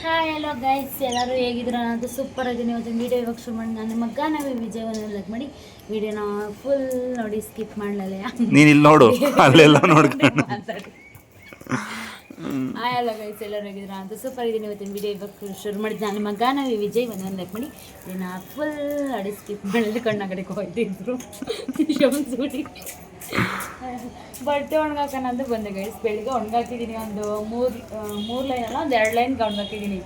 Hi hello guys, ಎಲ್ಲರೂ ಹೇಗಿದ್ರು? ಅನ್ನೋದು ಸೂಪರ್ ಆಗಿದ್ದೀನಿ. ಇವತ್ತಿನ ವೀಡಿಯೋ ಇವಾಗ ಶುರು ಮಾಡಿ ನಾನು ನಿಮ್ಮ ಗಾನವಿ ವಿಜಯವನ್ನು ಲೈಕ್ ಮಾಡಿ ವಿಡಿಯೋನ ಫುಲ್ ನೋಡಿ, ಸ್ಕಿಪ್ ಮಾಡಲೇ. ನೀನು ಇಲ್ಲಿ ನೋಡು, ಅಲ್ಲೆಲ್ಲ ನೋಡ್ಕೊಂಡು ಮಾತಾಡಿ. ಹಾಯ್ ಹಲೋ ಗೈಸ್, ಎಲ್ಲರೂ ಹೇಗಿದ್ರು? ಅನ್ನೋದು ಸೂಪರ್ ಇದ್ದೀನಿ. ಇವತ್ತಿನ ವೀಡಿಯೋ ಇವಾಗ ಶುರು ಮಾಡಿದ್ದು ನಾನು ನಿಮ್ಮ ಗಾನವಿ ವಿಜಯವನ್ನು ಲೈಕ್ ಮಾಡಿ ವಿಡಿಯೋನ ಫುಲ್ ನೋಡಿ ಸ್ಕಿಪ್ ಮಾಡಲಿ. ಕಣ್ಣ ಕಡೆಗೆ ಹೋಗ್ತಿದ್ರು ಬಟ್ಟೆ ಒಣಗಾಕೋಣಂತ ಬಂದೆ ಗೈಸ್. ಬೆಳಿಗ್ಗೆ ಒಣಗಾಕಿದ್ದೀನಿ, ಒಂದು ಮೂರು ಲೈನ್ ಅಲ್ಲ, ಒಂದು 2 ಲೈನ್ಗೆ ಒಣಗಾಕಿದ್ದೀನಿ.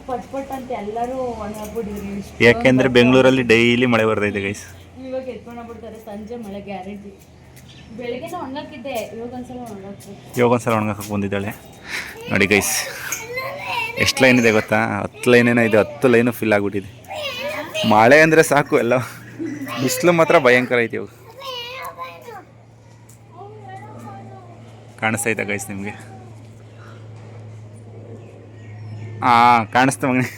ಪಟ್ ಪಟ್ ಅಂತ ಎಲ್ಲರೂ ಒಣಗಾಕ್ಬಿಟ್ಟಿದ್ರಿ. ಯಾಕೆಂದ್ರೆ ಬೆಂಗಳೂರಲ್ಲಿ ಡೈಲಿ ಮಳೆ ಬರ್ತೈತೆ ಗೈಸ್. ಇವಾಗ ಎತ್ಕೊಂಡೋಗ್ಬಿಡ್ತಾರೆ, ಸಂಜೆ ಮಳೆ ಗ್ಯಾರಂಟಿ. ಬೆಳಿಗ್ಗೆನ ಒಣಗಾಕಿದ್ದೆ, ಇವಾಗ ಒಣಗಾಕಕ್ಕೆ ಬಂದಿದ್ದಾಳೆ ನೋಡಿ ಗೈಸ್. ಎಷ್ಟು ಲೈನ್ ಇದೆ ಗೊತ್ತಾ? 10 ಲೈನೇನೋ ಇದೆ. 10 ಲೈನು ಫಿಲ್ ಆಗಿಬಿಟ್ಟಿದೆ. ಮಳೆ ಅಂದರೆ ಸಾಕು, ಎಲ್ಲ ಬಿಸಿಲು ಮಾತ್ರ ಭಯಂಕರ ಐತಿ. ಇವಾಗ ಕಾಣಿಸ್ತೈತೆ ಗೈಸ್ ನಿಮಗೆ? ಕಾಣಿಸ್ತಾ ಮಗನೇ?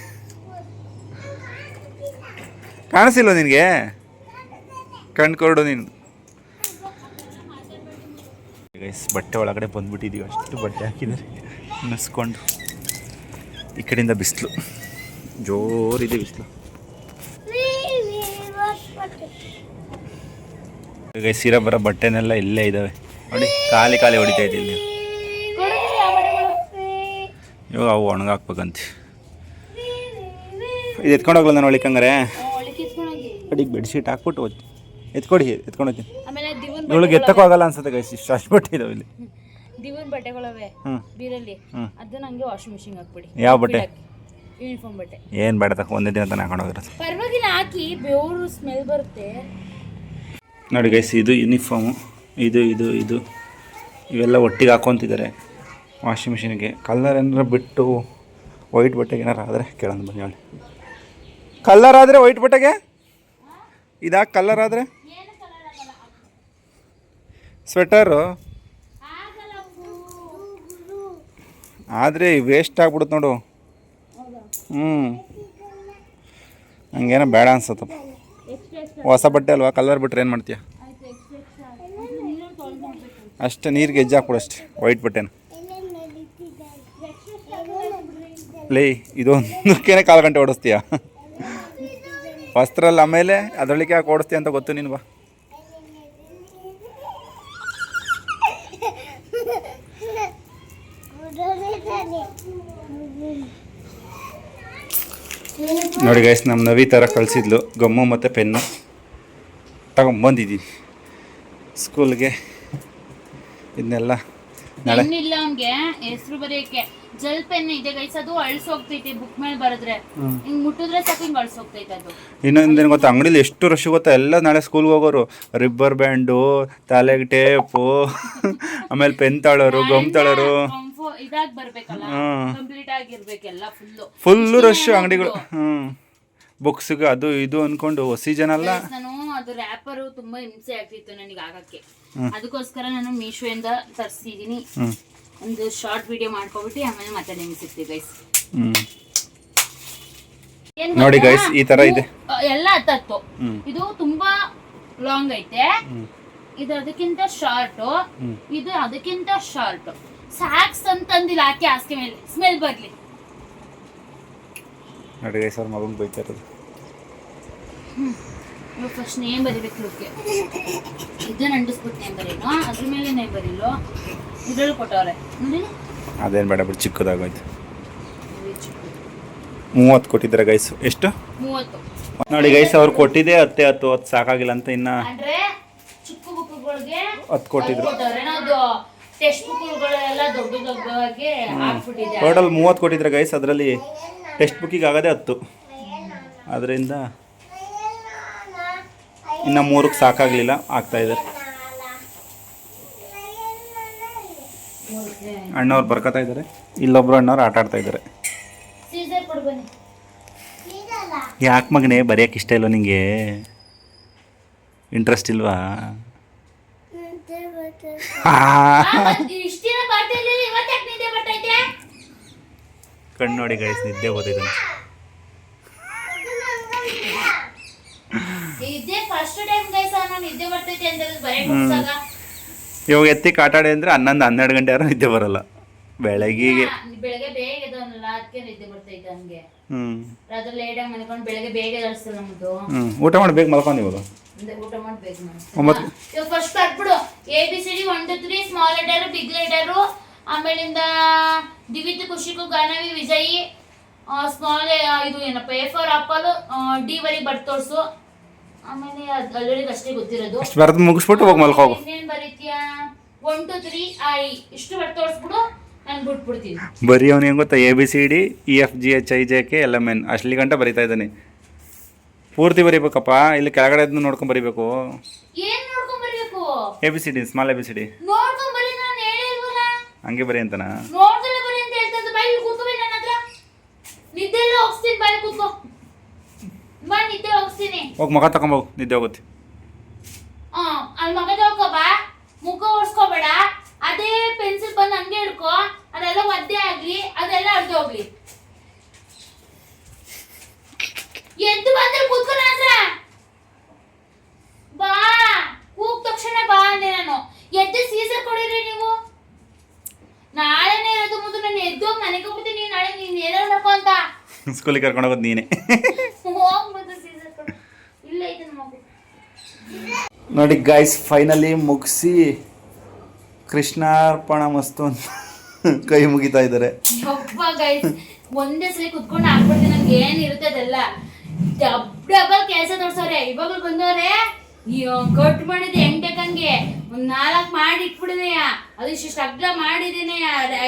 ಕಾಣಿಸಿಲ್ವ ನಿನಗೆ? ಕಣ್ಕೊಡು ನೀನು ಗೈಸ್. ಬಟ್ಟೆ ಒಳಗಡೆ ಬಂದ್ಬಿಟ್ಟಿದ್ದೀವಿ, ಅಷ್ಟು ಬಟ್ಟೆ ಹಾಕಿದ್ದಾರೆ ನೆನೆಸ್ಕೊಂಡು. ಈ ಕಡೆಯಿಂದ ಬಿಸಿಲು ಜೋರಿದೆ, ಬಿಸಿಲು ಗೈಸ್. ಸೀರೆ ಬರೋ ಬಟ್ಟೆನೆಲ್ಲ ಇಲ್ಲೇ ಇದ್ದಾವೆ ನೋಡಿ, ಖಾಲಿ ಹೊಡಿತಾ ಇದ್ದೀನಿ. ಇವಾಗ ಅವು ಒಣಗಾಕ್ಬೇಕಂತ. ಇದು ಎತ್ಕೊಂಡು ಹೋಗ್ಲ ನಾನು ಒಳಿಕಂಗಾರೆ ಅಡಿಗೆ ಬೆಡ್ಶೀಟ್ ಹಾಕ್ಬಿಟ್ಟು ಎತ್ಕೊಂಡು ಹೋಗ್ತೀನಿ. ಇವಳಿಗೆ ಎತ್ತಕ್ಕೂ ಆಗಲ್ಲ ಅನ್ಸುತ್ತೆ ಗೈಸ್, ಇಷ್ಟು ಅಷ್ಟು ಬಟ್ಟೆ ಇದಾವೆ ಇಲ್ಲಿ. ದಿವನ್ ಬಟ್ಟೆಗಳವೆ ಬೀರಲ್ಲಿ, ಅದನ್ನ ಹಂಗೆ ವಾಷಿಂಗ್ ಮಿಷಿನ್ ಹಾಕ್ಬಿಡಿ. ಯಾವ ಬಟ್ಟೆ? ಯೂನಿಫಾರ್ಮ್ ಬಟ್ಟೆ. ಏನು ಬೇಡ ತಕ್ಕ ಒಂದೇ ದಿನ ತಾನೆ ಹಾಕೊಂಡು ಹೋಗಿರೋದು. ಪರವಾಗಿಲ್ಲ, ಹಾಕಿ ಬೆವರು ಸ್ಮೆಲ್ ಬರುತ್ತೆ ನೋಡಿ ಗೈಸ್. ಇದು ಯೂನಿಫಾರ್ಮು, ಇದು ಇದು ಇದು ಇವೆಲ್ಲ ಒಟ್ಟಿಗೆ ಹಾಕ್ಕೊತಿದ್ದಾರೆ ವಾಷಿಂಗ್ ಮಿಷಿನ್ಗೆ. ಕಲರ್ ಏನಾರ ಬಿಟ್ಟು ವೈಟ್ ಬಟ್ಟೆಗೆ ಏನಾರು ಆದರೆ ಕೇಳೋಣ ಬನ್ನಿ. ಹೇಳಿ, ಕಲರ್ ಆದರೆ ವೈಟ್ ಬಟ್ಟೆಗೆ ಇದಾಗಿ, ಕಲರ್ ಆದರೆ ಸ್ವೆಟರು ಆದರೆ ವೇಸ್ಟ್ ಆಗ್ಬಿಡುತ್ತೆ ನೋಡು. ಹಂಗೇನೋ ಬೇಡ ಅನ್ಸತ್ತಪ್ಪ. ಹೊಸ ಬಟ್ಟೆ ಅಲ್ವಾ, ಕಲರ್ ಬಿಟ್ರೆ ಏನು ಮಾಡ್ತೀಯ? ಅಷ್ಟೇ ನೀರಿಗೆ ಹೆಜ್ಜೆ ಹಾಕ್ಬಿಡು ಅಷ್ಟೇ, ವೈಟ್ ಬಟ್ಟೆನ. ಲೇ, ಇದೊಂದಕ್ಕೇನೆ 4 ಗಂಟೆ ಓಡಿಸ್ತೀಯ ವಸ್ತ್ರಲ್ಲಿ, ಆಮೇಲೆ ಅದರೊಳಗೆ ಯಾಕೆ ಓಡಿಸ್ತೀಯ ಅಂತ ಗೊತ್ತು ನೀನು. ಬಾ ನೋಡಿ ಗೈಸ್, ನಮ್ಮ ನವಿ ಥರ ಕಳಿಸಿದ್ಲು ಗಮ್ಮು ಮತ್ತು ಪೆನ್ನು ತಗೊಂಬಂದಿದ್ದೀನಿ ಸ್ಕೂಲ್ಗೆ. ಇದನ್ನೆಲ್ಲ ನಾಳೆ ಇಲ್ಲ, ಅವ್ನಿಗೆ ಹೆಸರು ಬರೆಯಕ್ಕೆ ಜಲ್ ಪೆನ್ ಇದೆ ಗೈಸ್, ಅದು ಅಳಿಸೋಗ್ತೈತೆ. ಬುಕ್ ಮೇಲೆ ಬರೆದ್ರೆ ಹಿಂಗ್ ಮುಟ್ಟಿದ್ರೆ ಸಾಕು, ಹಿಂಗ್ ಅಳಿಸೋಗ್ತೈತೆ ಅದು. ಇನ್ನೊಂದೇನು ಗೊತ್ತಾ, ಅಂಗಡಿಲಿ ಎಷ್ಟು ರಶ್ ಗೊತ್ತಾ? ಎಲ್ಲ ನಾಳೆ ಸ್ಕೂಲ್ಗೆ ಹೋಗೋರು, ರಿಬ್ಬರ್ ಬ್ಯಾಂಡು, ತಲೆಗೆ ಟೇಪು, ಆಮೇಲೆ ಪೆನ್ ತಾಳೋರು, ಗಮ್ ತಾಳೋರು, ಇದಾಗಿ ಬರ್ಬೇಕಲ್ಲ, ಕಂಪ್ಲೀಟ್ ಆಗಿರ್ಬೇಕೆಲ್ಲ. ಫುಲ್ಲು ರಶ್ ಅಂಗಡಿಗಳು. ಬುಕ್ಸ್ಗೆ ಅದು ಇದು ಅನ್ಕೊಂಡು ಹೊಸಿ ಜನ ಅಲ್ಲ. ನಾನು ಅದು ರ್ಯಾಪರು ತುಂಬಾ ಹಿಂಸೆ ಆಗ್ತಿತ್ತು ನನಗೆ ಆಗಕ್ಕೆ, ಅದಕ್ಕೋಸ್ಕರ ನಾನು ಮೀಶೋಯಿಂದ ತರಿಸಿದೀನಿ. ಒಂದು ಶಾರ್ಟ್ ವಿಡಿಯೋ ಮಾಡ್ಕೊಬಿಟ್ಟು ಆಮೇಲೆ ಮತ್ತೆ ನಿಮ್ಗೆ ಸಿಗ್ತೀವಿ ಗೈಸ್. ನೋಡಿ ಗೈಸ್, ಈ ತರ ಇದೆ ಎಲ್ಲ. ಹತ್ತತ್ತು ಇದು ತುಂಬಾ ಲಾಂಗ್ ಐತೆ, ಇದು ಅದಕ್ಕಿಂತ ಶಾರ್ಟ್, ಇದು ಅದಕ್ಕಿಂತ ಶಾರ್ಟ್. ಸ್ಯಾಕ್ಸ್ ಅಂತಂದಿಲ್ಲ, ಹಾಕಿ ಹಾಸಿಗೆ ಮೇಲೆ ಸ್ಮೆಲ್ ಬರ್ಲಿ. ನೋಡಿ ಗೈಸ್, ಅವ್ರ ಮಗನ್ ಬೈತಾ ಇರೋದು. ಫಸ್ಟ್ ನೇಮ್ ಬರಿಬೇಕು ಲುಕ್ಕೆ. ಇದನ್ನ ಅಂಟಿಸ್ಬಿಟ್ಟು ನೇಮ್ ಬರೀನೋ, ಅದ್ರ ಮೇಲೆ ನೇಮ್ ಬರೀಲೋ, ಇದ್ರಲ್ಲಿ ಕೊಟ್ಟವ್ರೆ ನೋಡಿ. ಅದೇನು ಬೇಡ ಬಿಟ್ಟು, ಚಿಕ್ಕದಾಗೋಯ್ತು. 30 ಕೊಟ್ಟಿದ್ದಾರೆ ಗೈಸ್. ಎಷ್ಟು? 30. ನೋಡಿ ಗೈಸ್, ಅವ್ರು ಕೊಟ್ಟಿದ್ದೆ 10 ಸಾಕಾಗಿಲ್ಲ ಅಂತ ಇನ್ನ ಅಂದ್ರೆ ಚಿಕ್ಕ ಬುಕ್ಗಳಿಗೆ 10 ಕೊಟ್ಟಿದ್ರು. ಅದು ಟೆಕ್ಸ್ಟ್ ಬುಕ್ಗಳೆಲ್ಲ ದೊಡ್ಡ ದೊಡ್ಡವಾಗಿ ಹಾಕ್ಬಿಟ್ಟಿದೆ. ಟೋಟಲ್ 30 ಕೊಟ್ಟಿದ್ದಾರೆ ಗೈಸ್. ಅದರಲ್ಲಿ ಟೆಕ್ಸ್ಟ್ ಬುಕ್ಕಿಗೆ ಆಗದೆ 10. ಅದರಿಂದ ಇನ್ನು 3ಕ್ಕೆ ಸಾಕಾಗಲಿಲ್ಲ, ಆಗ್ತಾ ಇದ್ದಾರೆ. ಅಣ್ಣವ್ರು ಬರ್ಕೋತಾ ಇದ್ದಾರೆ, ಇಲ್ಲೊಬ್ರು ಅಣ್ಣವ್ರು ಆಟ ಆಡ್ತಾ ಇದ್ದಾರೆ. ಯಾಕೆ ಮಗನೇ ಬರೆಯೋಕೆ ಇಷ್ಟ ಇಲ್ವ ನಿಂಗೆ? ಇಂಟ್ರೆಸ್ಟ್ ಇಲ್ವಾ? ಕಣ್ಣು ನೋಡಿ ಗೈಸ್, ನಿದ್ದೆ ಓದಿದೆ. ಇವಾಗ ಎತ್ತಿಗೆ ಆಟ ಆಡಿ ಅಂದರೆ 11-12 ಗಂಟೆ ಯಾರು ನಿದ್ದೆ ಬರಲ್ಲ. ಬೆಳಗ್ಗೆಗೆ ಬೆಳಗ್ಗೆ ಬೇಗ ಎದ್ದವನಲ್ಲ ಅದಕ್ಕೆ ನಿದ್ದೆ ಬರ್ತೈತೆ ಹಂಗೆ. ಹ್ಞೂ ರಾತ್ರಿ ಲೇಟಾಗಿ ಮಲ್ಕೊಂಡು ಬೆಳಗ್ಗೆ ಬೇಗ ಎಳಿಸ್ತಲ್ಲ ನಮ್ದು. ಹ್ಞೂ ಊಟ ಮಾಡಿ ಬೇಗ ಮಲ್ಕೊಂಡು ಇವಾಗ ಊಟ ಮಾಡ್ಬೇಕು. 9 ಇವಾಗ ಫಸ್ಟ್ ಬರ್ಬಿಡು ABCD 1 2 3 small letter big letter, ಆಮೇಲಿಂದ ದಿವಿತ್ ಖುಷಿಕು ಗಾನವಿ ವಿಜಯಿ ಸ್ಮಾಲ್ ಇದು ಏನಪ್ಪ A4 ಆಪಲ್ D ವರೆಗೆ ಬರ್ದು ತೋರ್ಸು. ಆಮೇಲೆ ಅಲ್ಲರಿಗೆ ಅಷ್ಟೇ ಗೊತ್ತಿರೋದು. ಅಷ್ಟು ಬರೆದು ಮುಗಿಸ್ಬಿಟ್ಟು ಹೋಗಿ ಮಲ್ಕೋಗು. ಇನ್ನೇನು ಬರೀತೀಯಾ 1 2 3 I ಇಷ್ಟು ಬರ್ದು ತೋರಿಸ್ಬಿಡು, ನಾನು ಬಿಟ್ಬಿಡ್ತೀನಿ. ಬರೀ ಅವ್ನು ಹೆಂಗೆ ಗೊತ್ತಾ ABCD EFGHIJK LMN ಅಷ್ಟಲಿ ಗಂಟೆ ಬರೀತಾ ಇದ್ದಾನೆ. ಪೂರ್ತಿ ಬರೀಬೇಕಪ್ಪ, ಇಲ್ಲಿ ಕೆಳಗಡೆ ನೋಡ್ಕೊಂಡು ಬರೀಬೇಕು. ಏನು ನೋಡ್ಕೊಂಡು ಬರೀಬೇಕು? ABCD ಸ್ಮಾಲ್ ABCD ನೋಡ್ಕೊಂಡು ಬರೀ, ನಾನು ಹೇಳೇ ಇಲ್ವಲ್ಲ ಹಂಗೆ ಬರೀ ಅಂತನಾ? ನೋಡ್ದಲ್ಲ ಬರೀ ಅಂತ ಹೇಳ್ತಾ ಇದ್ದೆ. ಬಾಯಿ ಕೂತ್ಕೋಬೇಡಿ ನನ್ನ ಹತ್ರ, ನಿದ್ದೆ ಎಲ್ಲ ಹೋಗ್ತೀನಿ. ಬಾಯಿ ಕೂತ್ಕೋ ಬಾ, ನಿದ್ದೆ ಹೋಗ್ತೀನಿ. ಹೋಗಿ ಮಗ ತಗೊಂಬೋಗು, ನಿದ್ದೆ ಹೋಗುತ್ತೆ. ಅಲ್ಲಿ ಮಗ ತಗೋಕೋ ಬಾ, ಮುಖ ಓಡಿಸ್ಕೋಬೇಡ. ಅದೇ ಪೆನ್ಸಿಲ್ ಬಂದು ಹಂಗೆ ಹಿಡ್ಕೋ, ಅದೆಲ್ಲ ಒದ್ದೆ ಆಗ್ಲಿ, ಅದೆಲ್ಲ ಅರ್ಧ ಹೋಗ್ಲಿ. ಎದ್ದು ಬಂದ್ರೆ ಕೂತ್ಕೋ ನನ್ನ ಹತ್ರ. ಬಾ, ಕೂಗ್ ತಕ್ಷಣ ಬಾ ಅಂದೆ ನಾನು. ಎದ್ದು ಸೀಸರ್ ಕೊಡಿರಿ ನೀವು. ನಾಳೆನೇ ಅದು ಮುಂದೆ ನಾನು ಎದ್ದು ಮನೆಗೆ ಹೋಗ್ಬಿಡ್ತೀನಿ. ನಾಳೆ ನೀನು ಏನಾರು ಮಾಡ್ಕೊ ಅಂತ ಸ್ಕೂಲಿಗೆ ಕರ್ಕೊಂಡು ಹೋಗೋದು ನೀನೆ. ಹೋಗ್ಬೋದು ಸೀಸರ್ ಕೊಡು. ಇಲ್ಲ ಐತೆ ನಮ್ಮ ಮಗು. ನೋಡಿ ಗೈಸ್, ಫೈನಲಿ ಮುಗಿಸಿ ಕೃಷ್ಣಾರ್ಪಣ ಮಸ್ತು ಅಂತ ಕೈ ಮುಗಿತಾ ಇದ್ದಾರೆ. ಯಪ್ಪ ಗೈಸ್, ಒಂದೇ ಸಲ ಕುತ್ಕೊಂಡು ಹಾಕ್ಬಿಡ್ತೀನಿ. ನನ್ಗೆ ಏನಿರುತ್ತೆ ಅದೆಲ್ಲ ಡಬಲ್ ಕೆಲಸ ತೋರ್ಸವ್ರೆ. ಇವಾಗಲೂ ಬಂದವ್ರೆ, ಕಟ್ ಮಾಡಿದೆ ಎಂಟಕ್ಕಂಗೆ ಒಂದ್ 4 ಮಾಡಿ ಇಟ್ಬಿಡಿದೆಯ, ಅದಿಷ್ಟು ಅಗ್ಲ ಮಾಡಿದೇನೆ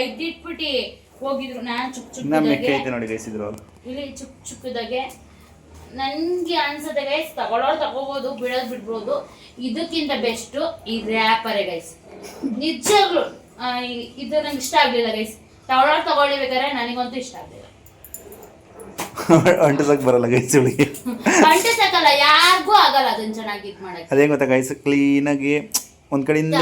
ಇಟ್ಟಿಟ್ಬಿಟ್ಟು ಹೋಗಿದ್ರು. ನಾನು ಚುಕ್ ಚುಕ್ ನೋಡಿ ಗೈಸ್, ಇದ್ರು ಇಲ್ಲಿ ಚುಕ್ ಚುಕ್ಕದಾಗೆ ನನ್ಗೆ ಅನ್ಸುತ್ತೆ ಗೈಸ್, ತಗೊಳ್ಳೋರು ತಗೋಬಹುದು, ಬಿಡೋದು ಬಿಡ್ಬೋದು. ಇದಕ್ಕಿಂತ ಬೆಸ್ಟ್ ಈ ರ್ಯಾಪರೇ ಗೈಸ್. ನಿಜವಾಗ್ಲು ಇದು ನಂಗೆ ಇಷ್ಟ ಆಗ್ಲಿಲ್ಲ ಗೈಸ್. ತಗೊಳ್ಳೋರು ತಗೊಳ್ಳಿಬೇಕಾದ್ರೆ ನನಗಂತೂ ಇಷ್ಟ ಆಗ್ಲಿಲ್ಲ. ಅಂಟಿಸಕ್ ಬರಲ್ಲ ಗೈಸ್ ಇವಳಿಗೆ. ಅಂಟಿಸಕ್ಕಲ್ಲ, ಯಾರಿಗೂ ಆಗಲ್ಲ ಅದನ್ನ ಚೆನ್ನಾಗಿ ಇದು ಮಾಡಕ್ಕೆ. ಅದೇ ಗೊತ್ತಾ ಗೈಸ್, ಕ್ಲೀನಾಗಿ ಒಂದ್ ಕಡೆಯಿಂದ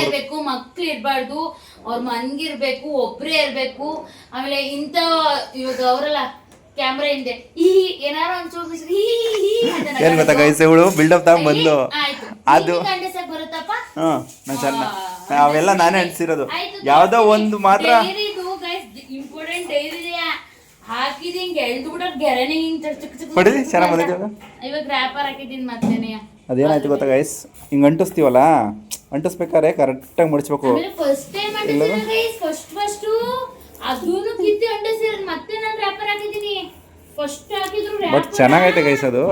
ಇರ್ಬೇಕು, ಮಕ್ಳು ಇರ್ಬಾರ್ದು, ಅವ್ರ ಮನ್ಗಿರ್ಬೇಕು, ಒಬ್ರೇ ಇರ್ಬೇಕು. ಆಮೇಲೆ ಇಂಥ ಇವಾಗ ಅವರಲ್ಲ ಕ್ಯಾಮ್ರಾ ಹಿಂದೆ ಈ ಏನಾರು ಒಂಚೂರು ಏನ್ ಗೊತ್ತಾ ಗೈಸ್, ಇವಳು ಬಿಲ್ಡಪ್ ತಗೊಂಡ್ ಬಂದು ಅದು ಬರುತ್ತಪ್ಪ. ಅವೆಲ್ಲ ನಾನೇ ಅಂಟಿಸಿರೋದು. ಯಾವ್ದೋ ಒಂದು ಮಾತ್ರ ಇಂಪಾರ್ಟೆಂಟ್ ಡೈರಿ ಹಾಕಿದಿ, ಹಿಂಗೆ ಎಳ್ದು ಬಿಡೋ ಗೆರೆನೆ ಹಿಂಗ್ ಹೊಡಿದಿ ಚೆನ್ನಾಗಿ ಬಂದಿದೆ. ಇವಾಗ ರ್ಯಾಪರ್ ಹಾಕಿದೀನಿ ಮತ್ತೇನೆ. ಅದೇನಾಯ್ತು ಗೊತ್ತಾ ಗೈಸ್, ಹಿಂಗ್ ಅಂಟಿಸ್ತೀವಲ್ಲ, ಅಂಟಿಸ್ಬೇಕಾದ್ರೆ ಕರೆಕ್ಟಾಗಿ ಮುಡಿಸ್ಬೇಕು. ಫಸ್ಟ್ ಟೈಮ್ ಅಂಟಿಸಿದ್ರೆ ಗೈಸ್, ಫಸ್ಟ್ ಅದೂನು ಕಿತ್ತಿ ಅಂಟಿಸಿರೋದು. ಮತ್ತೆ ನಾನು ರ್ಯಾಪರ್ ಹಾಕಿದೀನಿ. ಫಸ್ಟ್ ಹಾಕಿದ್ರು ಬಟ್ ಚೆನ್ನಾಗೈತೆ ಗೈಸ್, ಅದು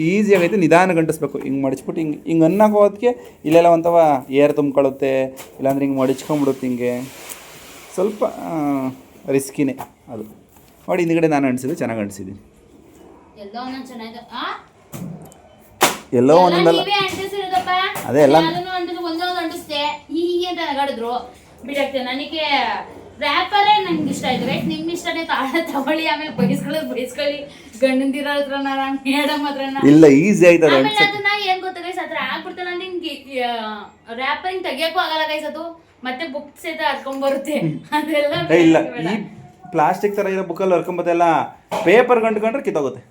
ಈಸಿ ಆಗೈತೆ. ನಿಧಾನ ಗಂಟಿಸ್ಬೇಕು, ಹಿಂಗೆ ಮಡಿಸ್ಬಿಟ್ಟು ಹಿಂಗೆ ಅನ್ನೋಕೋದಕ್ಕೆ ಇಲ್ಲೆಲ್ಲ ಒಂಥವ ಏರ್ ತುಂಬ್ಕೊಳ್ಳುತ್ತೆ, ಇಲ್ಲಾಂದ್ರೆ ಹಿಂಗೆ ಮಡಿಚ್ಕೊಂಡ್ಬಿಡುತ್ತೆ. ಹಿಂಗೆ ಸ್ವಲ್ಪ ರಿಸ್ಕಿನೇ ಅದು. ನೋಡಿ ಹಿಂದ್ಗಡೆ ನಾನು ಅಂಟಿಸಿದ್ದು ಚೆನ್ನಾಗಿ ಅಂಟಿಸಿದ್ದೀನಿ. ಎಲ್ಲೋ ಒಂದೊಂದಲ್ಲ, ಅದೇ ಎಲ್ಲ ಒಂದೊಂದು ಅಂಟಿಸ್ತೆ ಹೀಗೆ ಅಂತ ನಗಾಡಿದ್ರು ಬಿಡಾಕ್ತೆ. ನನಗೆ ರ್ಯಾಪರೇ ನಂಗೆ ಇಷ್ಟ ಆಯ್ತು ರೈಟ್. ನಿಮ್ಗೆ ಇಷ್ಟನೇ ತಗೊಳ್ಳಿ, ಆಮೇಲೆ ಬೈಸ್ಕೊಳ್ಳಿ ಗಂಡಂದಿರ ಹತ್ರ ಮೇಡಮ್ ಹತ್ರ. ಇಲ್ಲ ಈಸಿ ಆಯ್ತದ. ಆಮೇಲೆ ಅದನ್ನ ಏನ್ ಗೊತ್ತಾ ಗೈಸ್, ಅದ್ರ ಆಗ್ಬಿಡ್ತಲ್ಲ ನಿಮ್ಗೆ ರ್ಯಾಪರಿಂಗ್ ತೆಗಿಯಕ್ಕೂ ಆಗಲ್ಲ ಗೈಸ್. ಅದು ಮತ್ತೆ ಬುಕ್ ಸಹಿತ ಹರ್ಕೊಂಡ್ ಬರುತ್ತೆ. ಅದೆಲ್ಲ ಇಲ್ಲ, ಈ ಪ್ಲಾಸ್ಟಿಕ್ ತರ ಇರೋ ಬುಕ್ಕಲ್ಲಿ ಹರ್ಕೊಂಬತ್ತಲ್ಲ, ಪೇಪರ್ ಗಂಟ್ಕೊಂಡ್ರೆ ಕಿತ್ತೋಗುತ್ತೆ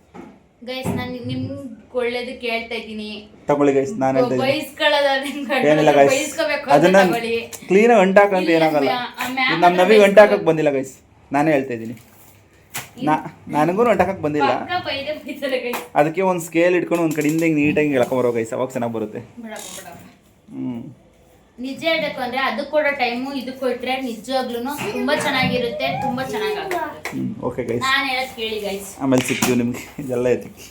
ಗೈಸ್. ನಾನು ನಿಮ್ಗೆ ಒಳ್ಳೇದಕ್ಕೆ ಹೇಳ್ತಾ ಇದ್ದೀನಿ, ತಗೊಳ್ಳಿ ಗೈಸ್. ನಾನು ಹೇಳ್ತಾ ಏನಿಲ್ಲ ಗೈಸ್, ಅದನ್ನ ಕ್ಲೀನಾಗಿ ಅಂಟಾಕಂತ ಏನಾಗಲ್ಲ. ನಮ್ಮ ನಮಗೆ ಅಂಟಾಕಕ್ಕೆ ಬಂದಿಲ್ಲ ಗೈಸ್, ನಾನೇ ಹೇಳ್ತಾ ಇದ್ದೀನಿ. ನನಗೂ ಅಂಟಾಕಕ್ಕೆ ಬಂದಿಲ್ಲ. ಅದಕ್ಕೆ ಒಂದು ಸ್ಕೇಲ್ ಇಟ್ಕೊಂಡು ಒಂದು ಕಡೆಯಿಂದ ಹಿಂಗೆ ನೀಟಾಗಿ ಎಳ್ಕೊಂಬರೋ ಗೈಸ್, ಅವಾಗ ಚೆನ್ನಾಗಿ ಬರುತ್ತೆ. ನಿಜ ಹೇಳ್ಬೇಕು ಅಂದ್ರೆ ಅದಕ್ಕೆ ಕೊಡೋ ಟೈಮು ಇದಕ್ಕೆ ಕೊಟ್ರೆ ನಿಜವಾಗ್ಲೂ ತುಂಬಾ ಚೆನ್ನಾಗಿರುತ್ತೆ, ತುಂಬಾ ಚೆನ್ನಾಗಾಗುತ್ತೆ. ಓಕೆ ಗೈಸ್, ನಾನು ಹೇಳೋದು ಕೇಳಿ ಗೈಸ್. ಆಮೇಲೆ ಸಿಗ್ತೀವಿ ನಿಮ್ಗೆ. ಇದೆಲ್ಲ ಎತ್ತಿಕ್ಕಿ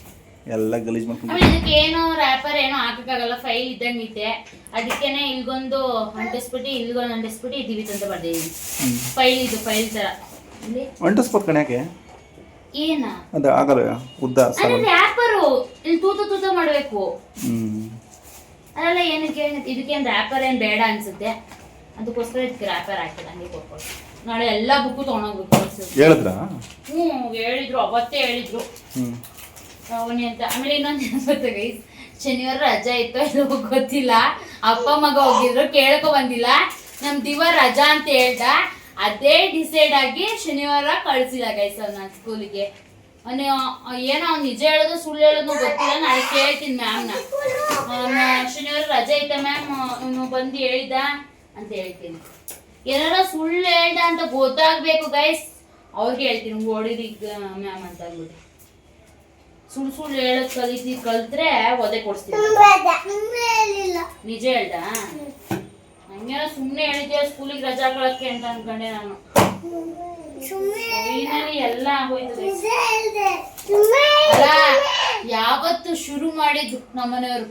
ಎಲ್ಲ ಗಲೀಜ್ ಮಾಡ್ಕೊಂಡು. ಇದಕ್ಕೆ ಏನೋ ರ್ಯಾಪರ್ ಏನೋ ಹಾಕಕ್ಕಾಗಲ್ಲ, ಫೈಲ್ ಇದ್ದಂಗೆ ಐತೆ. ಅದಕ್ಕೇನೆ ಇಲ್ಗೊಂದು ಅಂಟಿಸ್ಬಿಟ್ಟು ಇಲ್ಗೊಂದು ಅಂಟಿಸ್ಬಿಟ್ಟು ಇದೀವಿ ಅಂತ ಬರ್ದಿದ್ದೀನಿ. ಫೈಲ್ ಇದು ಫೈಲ್ ತರ ಇಲ್ಲಿ ಅಂಟಿಸ್ಬೋದು ಕಣ್ಯಾಕೆ ಏನ ಅದು ಆಗಲ್ಲ ಉದ್ದ ರ್ಯಾಪರು ಇಲ್ಲಿ ತೂತ ಮಾಡಬೇಕು. ಅದೆಲ್ಲ ಏನಕ್ಕೆ ಇದಕ್ಕೇನು ರ್ಯಾಪರ್ ಏನು ಬೇಡ ಅನ್ಸುತ್ತೆ, ಅದಕ್ಕೋಸ್ಕರ ಇದಕ್ಕೆ ರ್ಯಾಪರ್ ಹಾಕಿಲ್ಲ. ಹಂಗೆ ಕೊಟ್ಕೊಳ್ತು. ನಾಳೆ ಎಲ್ಲ ಬುಕ್ಕು ತೊಗೊಂಡೋಗ್ಬೇಕು ಹೇಳಿದ್ರ? ಹೇಳಿದ್ರು, ಅವತ್ತೇ ಹೇಳಿದ್ರು ಅವನಿ ಅಂತ. ಆಮೇಲೆ ಇನ್ನೊಂದು ಗೊತ್ತ ಗೈಸ್, ಶನಿವಾರ ರಜಾ ಇತ್ತು ಎಲ್ಲೋ ಗೊತ್ತಿಲ್ಲ, ಅಪ್ಪ ಮಗ ಹೋಗಿದ್ರು, ಕೇಳಕೊ ಬಂದಿಲ್ಲ. ನಮ್ ದಿವ ರಜಾ ಅಂತ ಹೇಳ್ದ, ಅದೇ ಡಿಸೈಡ್ ಆಗಿ ಶನಿವಾರ ಕಳ್ಸಿಲ್ಲ ಗೈಸ್ ನಾನು ಸ್ಕೂಲಿಗೆ. ಏನೋ ಅವ್ನು ನಿಜ ಹೇಳೋದು ಸುಳ್ಳು ಹೇಳೋದು ಗೊತ್ತಿಲ್ಲ, ನಾಳೆ ಕೇಳ್ತೀನಿ ಮ್ಯಾಮ್ನ. ಶನಿವಾರ ರಜೆ ಐತೆ ಮ್ಯಾಮ್, ಇವನು ಬಂದು ಹೇಳಿದ ಅಂತ ಹೇಳ್ತೀನಿ. ಏನಾರ ಸುಳ್ಳು ಹೇಳ್ದ ಅಂತ ಗೊತ್ತಾಗ್ಬೇಕು ಗೈಸ್. ಅವ್ರಿಗೆ ಹೇಳ್ತೀನಿ ಹೊಡಿರಿ ಮ್ಯಾಮ್ ಅಂತ ಅಂದ್ಬಿಟ್ಟು. ಸುಳ್ಳು ಹೇಳೋದ್ ಕಲ್ತ್ರೆ ಒದೆ ಕೊಡಿಸ್ತೀನಿ. ನಿಜ ಹೇಳ್ದ ಹಂಗೇನೋ ಸುಮ್ಮನೆ ಹೇಳಿದ್ಯಾ ಸ್ಕೂಲಿಗೆ ರಜಾ ಹಾಕೊಳಕ್ಕೆ ಅಂತ ಅನ್ಕೊಂಡೆ ನಾನು. ಎಲ್ಲ ಆಗೋಯ್ತು. ಅಲ್ಲ ಯಾವತ್ತು ಶುರು ಮಾಡಿದ್ದು ನಮ್ಮನೆಯವರು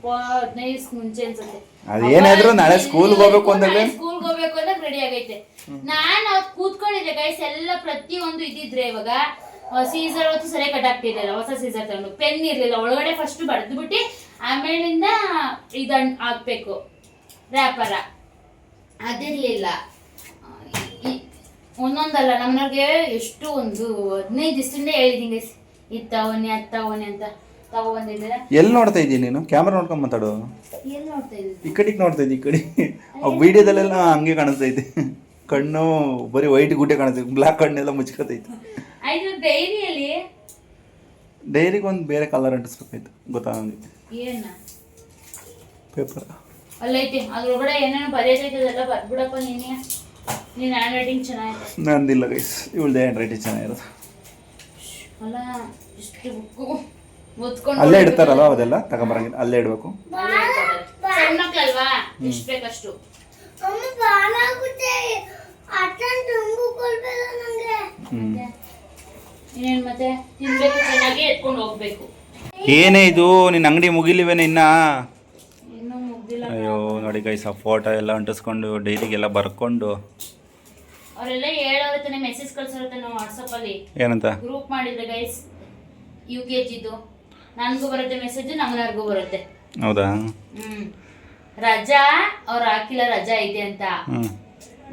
15 ಮುಂಚೆ ಅನ್ಸುತ್ತೆ. ಅದೇನಾದ್ರು ನಾಳೆ ಸ್ಕೂಲ್ಗೆ ಹೋಗ್ಬೇಕು ಅಂದಾಗ ರೆಡಿ ಆಗೈತೆ. ನಾನು ಅವತ್ತು ಕೂತ್ಕೊಂಡಿದ್ದೆ ಗೈಸ್, ಎಲ್ಲ ಪ್ರತಿಯೊಂದು ಇದ್ದಿದ್ರೆ. ಇವಾಗ ಸೀಸರ್ ಹೊತ್ತು ಸರಿ ಕಟ್ ಆಗ್ತಿರ್ಲಿಲ್ಲ, ಹೊಸ ಸೀಸರ್ ತಗೊಂಡು ಪೆನ್ ಇರ್ಲಿಲ್ಲ, ಒಳಗಡೆ ಫಸ್ಟ್ ಬಡ್ದು ಬಿಟ್ಟು ಆಮೇಲಿಂದ ಇದನ್ ಹಾಕ್ಬೇಕು ವ್ಯಾಪಾರ ಅದಿರ್ಲಿಲ್ಲ. ಒಂದೊಂದಲ್ಲ ನಮ್ಮನೆಗೆ ಎಷ್ಟು ಒಂದು 15 ದಿವಸದಿಂದ ಹೇಳಿದ್ದೀನಿ ಗೈಸ್, ಇದು ತವನಿ ಅದು ತವನಿ ಅಂತ ತಗೊಂಡಿದ್ದೀರ. ಎಲ್ಲಿ ನೋಡ್ತಾ ಇದ್ದೀನಿ ನೀನು? ಕ್ಯಾಮ್ರಾ ನೋಡ್ಕೊಂಡ್ ಮಾತಾಡು. ಎಲ್ಲಿ ನೋಡ್ತಾ ಇದ್ದೀನಿ? ಈ ಕಡೆಗೆ ನೋಡ್ತಾ ಇದ್ದಿ, ಈ ಕಡೆ ವಿಡಿಯೋದಲ್ಲೆಲ್ಲ ಹಂಗೆ ಕಾಣಿಸ್ತೈತೆ. ಕಣ್ಣು ಬರೀ ವೈಟ್ ಗುಡ್ಡೆ ಕಾಣಿಸ್ತೈತೆ, ಬ್ಲ್ಯಾಕ್ ಕಣ್ಣೆಲ್ಲ ಮುಚ್ಕೊತೈತೆ. ಆಯ್ತು ಡೈರಿಯಲ್ಲಿ ಡೈರಿಗೆ ಒಂದು ಬೇರೆ ಕಲರ್ ಅಂಟಿಸ್ಬೇಕಾಯ್ತು, ಗೊತ್ತಾಗಂಗೆ. ಏನ ಪೇಪರ್ ಅಲ್ಲೈತೆ, ಅದ್ರೊಳಗಡೆ ಏನೇನು ಬರೆಯೋದೈತೆ ಅದೆಲ್ಲ ಬರ್ಬಿಡಪ್ಪ. ನೀನು ಹ್ಯಾಂಡ್ ರೈಟಿಂಗ್ ಚೆನ್ನಾಗಿದೆ. ನಂದಿಲ್ಲ ಗೈಸ್, ಇವಳ್ದು ಹ್ಯಾಂಡ್ ರೈಟಿಂಗ್ ಚೆನ್ನಾಗಿರೋದು. ಅಲ್ಲ ಇಷ್ಟು ಬುಕ್ಕು ಓದ್ಕೊಂಡು ಅಲ್ಲೇ ಇಡ್ತಾರಲ್ಲ, ಅದೆಲ್ಲ ತಗೊಂಬರಂಗಿಲ್ಲ, ಅಲ್ಲೇ ಇಡಬೇಕು. ಸಣ್ಣ ಮಕ್ಕಳಲ್ವಾ, ಎಷ್ಟು ಬೇಕಷ್ಟು. ಇನ್ನೇನು ಮತ್ತೆ ತಿನ್ಬೇಕು, ಚೆನ್ನಾಗಿ ಎತ್ಕೊಂಡು ಹೋಗ್ಬೇಕು. ಏನೇ ಇದು ನಿನ್ನ ಅಂಗಡಿ ಮುಗಿಲಿವೇನೆ ಇನ್ನ? ಇನ್ನೂ ಮುಗ್ದಿಲ್ಲ. ಅಯ್ಯೋ ನೋಡಿ ಗೈಸ್, ಆ ಫೋಟೋ ಎಲ್ಲ ಅಂಟಿಸ್ಕೊಂಡು ಡೈರಿಗೆಲ್ಲ ಬರ್ಕೊಂಡು ಅವರೆಲ್ಲ ಹೇಳೋರತ್ತಾನೆ, ಮೆಸೇಜ್ ಕಳ್ಸೋರತ್ತೆ ನಾವು ವಾಟ್ಸಪ್ಪಲ್ಲಿ. ಏನಂತ ಗ್ರೂಪ್ ಮಾಡಿದ್ರೆ ಗೈಸ್, UKGದು ನನಗೂ ಬರುತ್ತೆ ಮೆಸೇಜ್, ನಮ್ಮನವ್ರಿಗೂ ಬರುತ್ತೆ. ಹೌದಾ? ರಜಾ ಅವ್ರು ಹಾಕಿಲ್ಲ, ರಜಾ ಇದೆ ಅಂತ.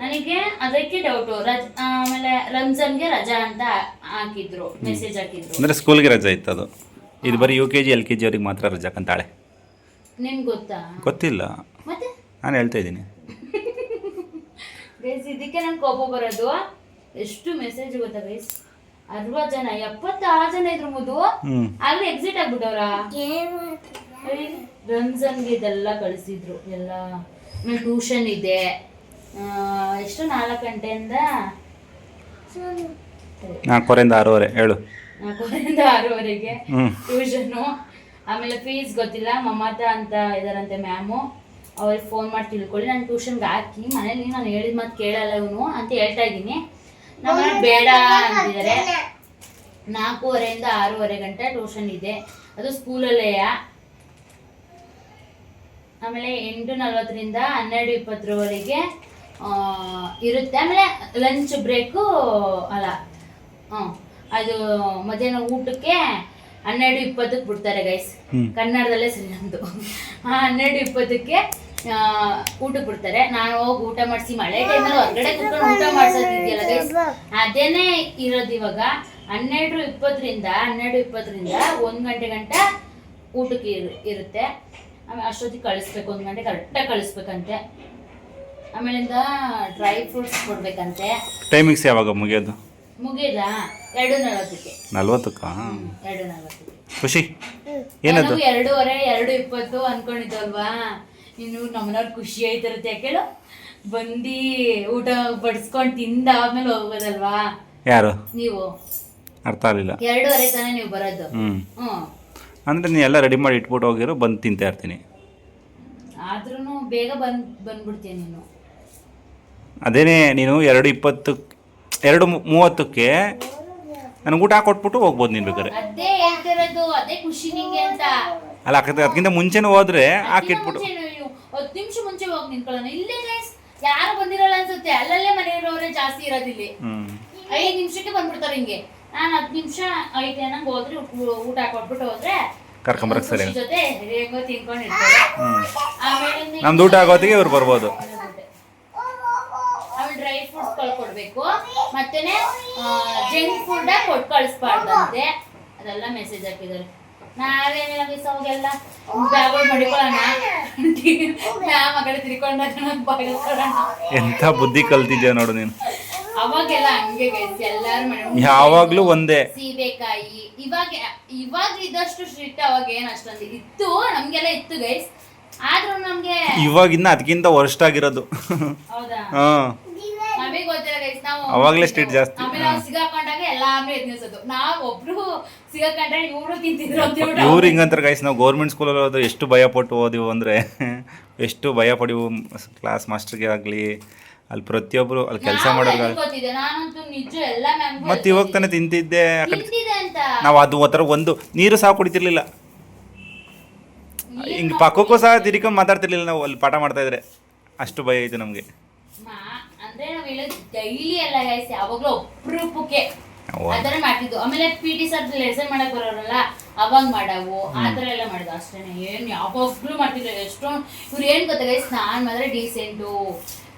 ನನಗೆ ಅದಕ್ಕೆ ಡೌಟು. ಆಮೇಲೆ ರಂಜಾನ್ಗೆ ರಜಾ ಅಂತ ಹಾಕಿದ್ರು, ಮೆಸೇಜ್ ಹಾಕಿದ್ರು. ಅಂದರೆ ಸ್ಕೂಲ್ಗೆ ರಜಾ ಇತ್ತು ಅದು. ಇದು ಬರೀ UKG LKG ಅವ್ರಿಗೆ ಮಾತ್ರ ರಜಾ ಅಂತಾಳೆ. ನಿಮ್ಗೆ ಗೊತ್ತಾ? ಗೊತ್ತಿಲ್ಲ, ಮತ್ತೆ ನಾನು ಹೇಳ್ತಾ ಇದ್ದೀನಿ ಗೈಸ್. ಇದಕ್ಕೆ ನಂಗೆ ಕೋಪ ಬರೋದು. ಎಷ್ಟು ಮೆಸೇಜ್ ಗೊತ್ತಾ ಗೈಸ್? 60 ಜನ 76 ಜನ ಇದ್ರು ಮುದು ಆಗ್ಲೇ ಎಕ್ಸಿಟ್ ಆಗ್ಬಿಟ್ಟವ್ರ. ರಂಜಾನ್ಗೆ ಇದೆಲ್ಲ ಕಳಿಸಿದ್ರು ಎಲ್ಲ. ಟ್ಯೂಷನ್ ಇದೆ, ಎಷ್ಟು 4 ಗಂಟೆಯಿಂದ 4ರಿಂದ 6:30. ಹೇಳು. 4ರಿಂದ 6:30 ಟ್ಯೂಷನು. ಆಮೇಲೆ ಫೀಸ್ ಗೊತ್ತಿಲ್ಲ, ಮಮತಾ ಅಂತ ಇದಾರಂತೆ ಮ್ಯಾಮು, ಅವ್ರಿಗೆ ಫೋನ್ ಮಾಡಿ ತಿಳ್ಕೊಳ್ಳಿ. ನಾನು ಟ್ಯೂಷನ್ಗೆ ಹಾಕಿ ಮನೇಲಿ ನಾನು ಹೇಳಿದ ಮಾತು ಕೇಳಲ್ಲ ಇವನು ಅಂತ ಹೇಳ್ತಾ ಇದ್ದೀನಿ. ನಮ್ಮ ಬೇಡ ಅಂತಿದ್ದಾರೆ. 4:30ರಿಂದ 6:30 ಗಂಟೆ ಟ್ಯೂಷನ್ ಇದೆ, ಅದು ಸ್ಕೂಲಲ್ಲೇ. ಆಮೇಲೆ 8:40ರಿಂದ 12:20 ಇರುತ್ತೆ. ಆಮೇಲೆ ಲಂಚ್ ಬ್ರೇಕು ಅಲ್ಲ, ಅದು ಮಧ್ಯಾಹ್ನ ಊಟಕ್ಕೆ 12:20 ಬಿಡ್ತಾರೆ ಗೈಸ್. ಕನ್ನಡದಲ್ಲೇ ಸರಿ ನಮ್ಮದು. 12:20 ಊಟಕ್ಕೆ ಬಿಡ್ತಾರೆ. ನಾನು ಹೋಗಿ ಊಟ ಮಾಡಿಸಿ, ಮಳೆ ಟೈಮಲ್ಲಿ ಹೊರಗಡೆ ಕುತ್ಕೊಂಡು ಊಟ ಮಾಡಿಸೋದಿದೆಯಲ್ಲ ಗೈಸ್, ಅದೇನೇ ಇರೋದು. ಇವಾಗ 12:20ರಿಂದ 1 ಗಂಟೆ ಗಂಟ ಊಟಕ್ಕೆ ಇರುತ್ತೆ. ಆಮೇಲೆ ಅಷ್ಟೊತ್ತಿಗೆ ಕಳಿಸ್ಬೇಕು, 1 ಗಂಟೆ ಕರೆಕ್ಟಾಗಿ ಕಳಿಸ್ಬೇಕಂತೆ. ಆಮೇಲಿಂದ ಡ್ರೈ ಫ್ರೂಟ್ಸ್ ಕೊಡ್ಬೇಕಂತೆ. ಟೈಮಿಂಗ್ಸ್ ಯಾವಾಗ ಮುಗಿಯೋದು? ಮುಗಿಯಲ್ಲ 2:40ಕ್ಕೆ. 2:40 ಖುಷಿ ಏನದು? 2:30 2:20 ಅನ್ಕೊಂಡಿದ್ದಲ್ವಾ. ಇನ್ನು ನಮ್ಮನವ್ರು ಖುಷಿ ಆಯ್ತಿರುತ್ತೆ. ಯಾಕೇಳು, ಬಂದು ಊಟ ಬಡಿಸ್ಕೊಂಡು ತಿಂದಾದ್ಮೇಲೆ ಹೋಗೋದಲ್ವಾ. ಯಾರು? ನೀವು. ಅರ್ಥ ಆಗಲಿಲ್ಲ. 2:30 ತಾನೇ ನೀವು ಬರೋದು. ಅಂದರೆ ನೀ ಎಲ್ಲ ರೆಡಿ ಮಾಡಿ ಇಟ್ಬಿಟ್ಟು ಹೋಗಿರೋ, ಬಂದು ತಿಂತಾ ಇರ್ತೀನಿ. ಆದ್ರೂ ಬೇಗ ಬಂದ್ಬಿಡ್ತೀನಿ ನೀನು. ಅದೇನೇ, ನೀನು 2:20 2:30ಕ್ಕೆ ನನಗೆ ಊಟ ಹಾಕೊಟ್ಬಿಟ್ಟು ಹೋಗ್ಬೋದು ನೀನು ಬೇಕಾದ್ರೆ. ಅದೇ ಹೇಳ್ತಿರೋದು, ಅದೇ ಖುಷಿ ನಿಂಗೆ ಅಂತ. ಅಲ್ಲ, ಅದಕ್ಕಿಂತ ಮುಂಚೆನೂ ಹೋದ್ರೆ ಹಾಕಿಟ್ಬಿಟ್ಟು 10 ನಿಮಿಷ ಮುಂಚೆ ಹೋಗಿ ನಿಂತ್ಕೊಳ್ಳೋಣ. ಇಲ್ಲೇ ಗೈಸ್ ಯಾರು ಬಂದಿರಲ್ಲ ಅನ್ಸುತ್ತೆ, ಅಲ್ಲಲ್ಲೇ ಮನೆಯವರವರೇ ಜಾಸ್ತಿ ಇರೋದಿಲ್ಲಿ. 5 ನಿಮಿಷಕ್ಕೆ ಬಂದ್ಬಿಡ್ತಾರೆ ಹಿಂಗೆ. ನಾನು 10 ನಿಮಿಷ ಐತೆ ನಂಗೆ ಹೋದ್ರೆ ಊಟ ಹಾಕೊಟ್ಬಿಟ್ಟು ಹೋದ್ರೆ ಕರ್ಕೊಂಬರಕ್ಕೆ ಸರಿ ಜೊತೆ ಹೇಗೋ ತಿನ್ಕೊಂಡಿರ್ತಾರೆ. ಆಮೇಲೆ ನಮ್ದು ಊಟ ಆಗೋತ್ತಿಗೆ ಇವ್ರು ಬರ್ಬೋದು. ಆಮೇಲೆ ಡ್ರೈ ಫ್ರೂಟ್ಸ್ ಕೊಡ್ಬೇಕು, ಮತ್ತೇನೆ ಜಂಕ್ ಫುಡ್ ಕೊಟ್ಟು ಕಳಿಸ್ಬಾರ್ದಂತೆ. ಅದೆಲ್ಲ ಮೆಸೇಜ್ ಹಾಕಿದ್ದಾರೆ. ನಾವೇನಿಲ್ಲ ಅವಾಗೆಲ್ಲ ಬ್ಯಾಗ್ಗಳು ಮಡಿಕೊಳ್ಳೋಣ, ಆ ಕಡೆ ತಿರ್ಕೊಂಡಾಗ ಎಂಥ ಬುದ್ಧಿ ಕಲ್ತಿದ್ಯಾ ನೋಡು ನೀನು. ಅವಾಗೆಲ್ಲ ಹಂಗೆ ಗೈಸ್, ಎಲ್ಲಾರು ಯಾವಾಗ್ಲೂ ಒಂದೇ. ಸೀಬೆಕಾಯಿ ಇವಾಗ ಇದಷ್ಟು ಸ್ಟ್ರಿಕ್ಟ್, ಅವಾಗ ಏನು ಅಷ್ಟೊಂದು ಇತ್ತು, ನಮ್ಗೆಲ್ಲ ಇತ್ತು ಗೈಸ್. ಆದ್ರೂ ನಮ್ಗೆ ಇವಾಗಿನ್ನ ಅದಕ್ಕಿಂತ ವರ್ಸ್ಟ್ ಆಗಿರೋದು. ಹೌದಾ ಹಾಂ ನಮಗೆ ಗೊತ್ತಿಲ್ಲ ಗೈಸ್. ನಾವು ಅವಾಗಲೇ ಸ್ಟ್ರೀಟ್ ಜಾಸ್ತಿ. ಆಮೇಲೆ ನಾವು ಸಿಗಾಕೊಂಡಾಗ ಎಲ್ಲಾರು ಎದ್ನಿಸೋದು. ನಾವು ಒಬ್ರು ಸಿಗಾಕೊಂಡ್ರೆ ಇವ್ರು ತಿಂತಿದ್ರು ಅಂತ ಹೇಳ್ಬಿಟ್ಟು ಇವ್ರು ಹಿಂಗಂತಾರೆ ಗೈಸ್. ನಾವು ಗೌರ್ಮೆಂಟ್ ಸ್ಕೂಲಲ್ಲಿ ಹೋದ್ರೆ ಎಷ್ಟು ಭಯ ಪಟ್ಟು ಓದಿವು ಅಂದರೆ ಎಷ್ಟು ಭಯ ಪಡಿವು. ಕ್ಲಾಸ್ ಮಾಸ್ಟರ್ಗೆ ಆಗಲಿ ಅಲ್ಲಿ ಪ್ರತಿಯೊಬ್ಬರು ಅಲ್ಲಿ ಕೆಲಸ ಮಾಡೋರ್ಗ ಗೊತ್ತಿದೆ. ನಾನಂತೂ ನಿಜ ಎಲ್ಲ ಮ್ಯಾಮ್ ಮತ್ತು ಇವಾಗ ತಾನೇ ತಿಂತಿದ್ದೆ ಆ ಕಡೆ. ತಿಂತಿದೆ ಅಂತ ನಾವು ಅದು ಒಂಥರ ಒಂದು ನೀರು ಸಹ ಕುಡಿತಿರ್ಲಿಲ್ಲ. ಹಿಂಗೆ ಪಕ್ಕಕ್ಕೂ ಸಹ ತಿರ್ಕೊಂಡು ಮಾತಾಡ್ತಿರ್ಲಿಲ್ಲ ನಾವು ಅಲ್ಲಿ ಪಾಠ ಮಾಡ್ತಾ ಇದ್ರೆ. ಅಷ್ಟು ಭಯ ಐತೆ ನಮಗೆ. ಅಂದ್ರೆ ನಾವು ಹೇಳೋದು ಡೈಲಿ ಎಲ್ಲ ಗೈಸ್, ಯಾವಾಗ್ಲೂ ಅಪರೂಪಕ್ಕೆ ಆತರ ಮಾಡ್ತಿದ್ವು. ಆಮೇಲೆ PT ಸರ್ ಲೆಸನ್ ಮಾಡಕ್ ಬರೋರಲ್ಲ ಅವಾಗ ಮಾಡವು ಆತರ ಎಲ್ಲ ಮಾಡಿದ್ವು ಅಷ್ಟೇನೆ. ಏನ್ ಯಾವಾಗ್ಲೂ ಮಾಡ್ತಿದ್ರು. ಎಷ್ಟೊಂದು ಇವ್ರು ಏನ್ ಗೊತ್ತಾ ಗೈಸ್, ನಾನ್ ಮಾತ್ರ ಡೀಸೆಂಟು,